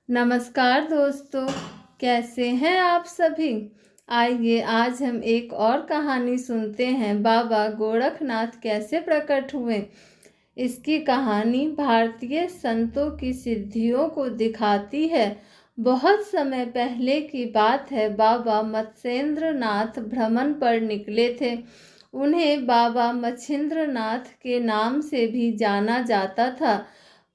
नमस्कार दोस्तों, कैसे हैं आप सभी। आइए आज हम एक और कहानी सुनते हैं, बाबा गोरखनाथ कैसे प्रकट हुए। इसकी कहानी भारतीय संतों की सिद्धियों को दिखाती है। बहुत समय पहले की बात है। बाबा मत्स्येंद्र नाथ भ्रमण पर निकले थे। उन्हें बाबा मच्छिंद्रनाथ के नाम से भी जाना जाता था।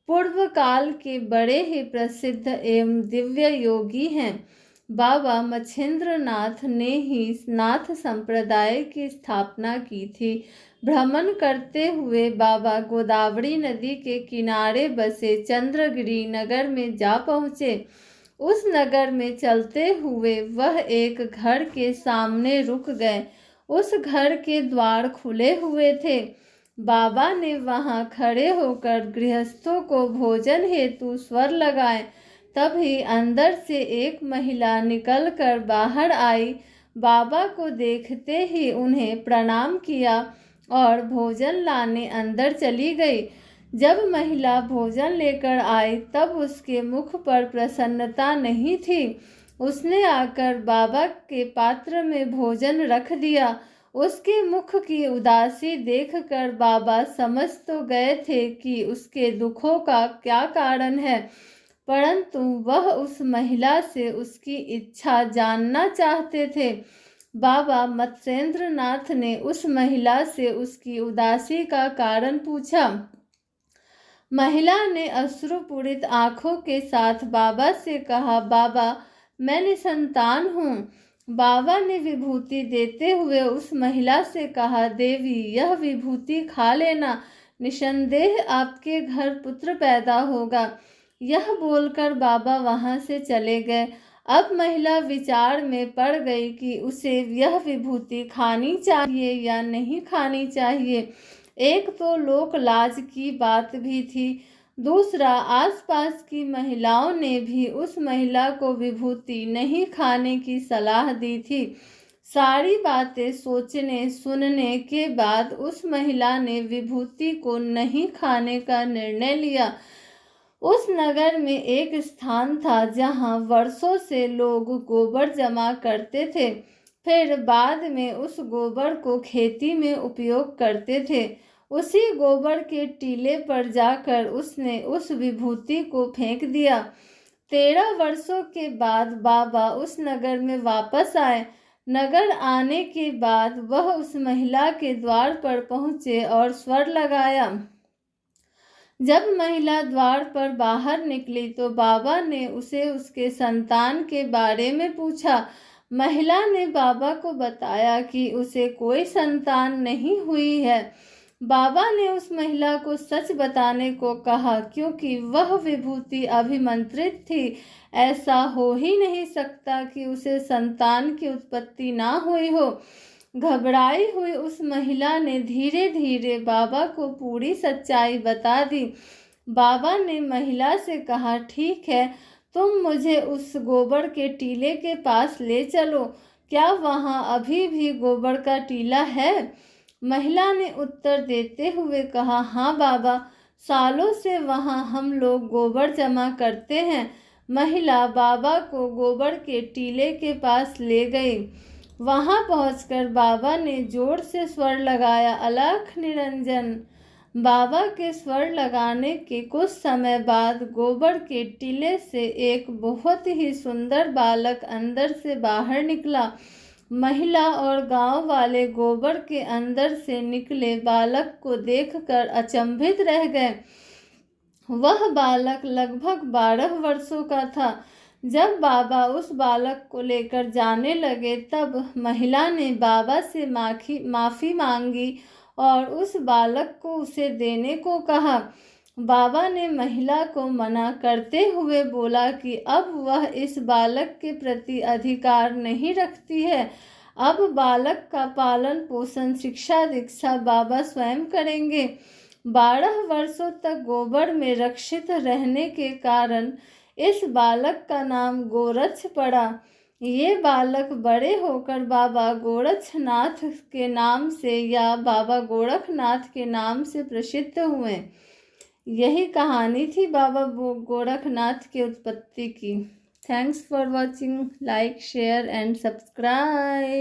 पूर्व काल के बड़े ही प्रसिद्ध एवं दिव्य योगी हैं। बाबा मच्छिंद्रनाथ ने ही नाथ संप्रदाय की स्थापना की थी। भ्रमण करते हुए बाबा गोदावरी नदी के किनारे बसे चंद्रगिरी नगर में जा पहुँचे। उस नगर में चलते हुए वह एक घर के सामने रुक गए। उस घर के द्वार खुले हुए थे। बाबा ने वहां खड़े होकर गृहस्थों को भोजन हेतु स्वर लगाए। तभी अंदर से एक महिला निकलकर बाहर आई। बाबा को देखते ही उन्हें प्रणाम किया और भोजन लाने अंदर चली गई। जब महिला भोजन लेकर आई तब उसके मुख पर प्रसन्नता नहीं थी। उसने आकर बाबा के पात्र में भोजन रख दिया। उसके मुख की उदासी देखकर बाबा समझ तो गए थे कि उसके दुखों का क्या कारण है, परंतु वह उस महिला से उसकी इच्छा जानना चाहते थे। बाबा मत्स्येंद्र नाथ ने उस महिला से उसकी उदासी का कारण पूछा। महिला ने अश्रुपूरित आंखों के साथ बाबा से कहा, बाबा मैं निसंतान हूँ। बाबा ने विभूति देते हुए उस महिला से कहा, देवी यह विभूति खा लेना, निसंदेह आपके घर पुत्र पैदा होगा। यह बोलकर बाबा वहां से चले गए। अब महिला विचार में पड़ गई कि उसे यह विभूति खानी चाहिए या नहीं खानी चाहिए। एक तो लोक लाज की बात भी थी, दूसरा आसपास की महिलाओं ने भी उस महिला को विभूति नहीं खाने की सलाह दी थी। सारी बातें सोचने सुनने के बाद उस महिला ने विभूति को नहीं खाने का निर्णय लिया। उस नगर में एक स्थान था जहां वर्षों से लोग गोबर जमा करते थे, फिर बाद में उस गोबर को खेती में उपयोग करते थे। उसी गोबर के टीले पर जाकर उसने उस विभूति को फेंक दिया। 13 वर्षों के बाद बाबा उस नगर में वापस आए। नगर आने के बाद वह उस महिला के द्वार पर पहुंचे और स्वर लगाया। जब महिला द्वार पर बाहर निकली तो बाबा ने उसे उसके संतान के बारे में पूछा। महिला ने बाबा को बताया कि उसे कोई संतान नहीं हुई है। बाबा ने उस महिला को सच बताने को कहा, क्योंकि वह विभूति अभिमंत्रित थी। ऐसा हो ही नहीं सकता कि उसे संतान की उत्पत्ति ना हुई हो। घबराई हुई उस महिला ने धीरे धीरे बाबा को पूरी सच्चाई बता दी। बाबा ने महिला से कहा, ठीक है, तुम मुझे उस गोबर के टीले के पास ले चलो। क्या वहाँ अभी भी गोबर का टीला है? महिला ने उत्तर देते हुए कहा, हाँ बाबा, सालों से वहाँ हम लोग गोबर जमा करते हैं। महिला बाबा को गोबर के टीले के पास ले गई। वहां पहुंचकर बाबा ने जोर से स्वर लगाया, अलख निरंजन। बाबा के स्वर लगाने के कुछ समय बाद गोबर के टीले से एक बहुत ही सुंदर बालक अंदर से बाहर निकला। महिला और गांव वाले गोबर के अंदर से निकले बालक को देखकर अचंभित रह गए। वह बालक लगभग 12 वर्षों का था। जब बाबा उस बालक को लेकर जाने लगे तब महिला ने बाबा से माफ़ी मांगी और उस बालक को उसे देने को कहा। बाबा ने महिला को मना करते हुए बोला कि अब वह इस बालक के प्रति अधिकार नहीं रखती है। अब बालक का पालन पोषण शिक्षा दीक्षा बाबा स्वयं करेंगे। 12 वर्षों तक गोबर में रक्षित रहने के कारण इस बालक का नाम गोरक्ष पड़ा। ये बालक बड़े होकर बाबा गोरक्षनाथ के नाम से या बाबा गोरखनाथ के नाम से प्रसिद्ध हुए। यही कहानी थी बाबा गोरखनाथ की उत्पत्ति की। Thanks for watching. Like share and subscribe.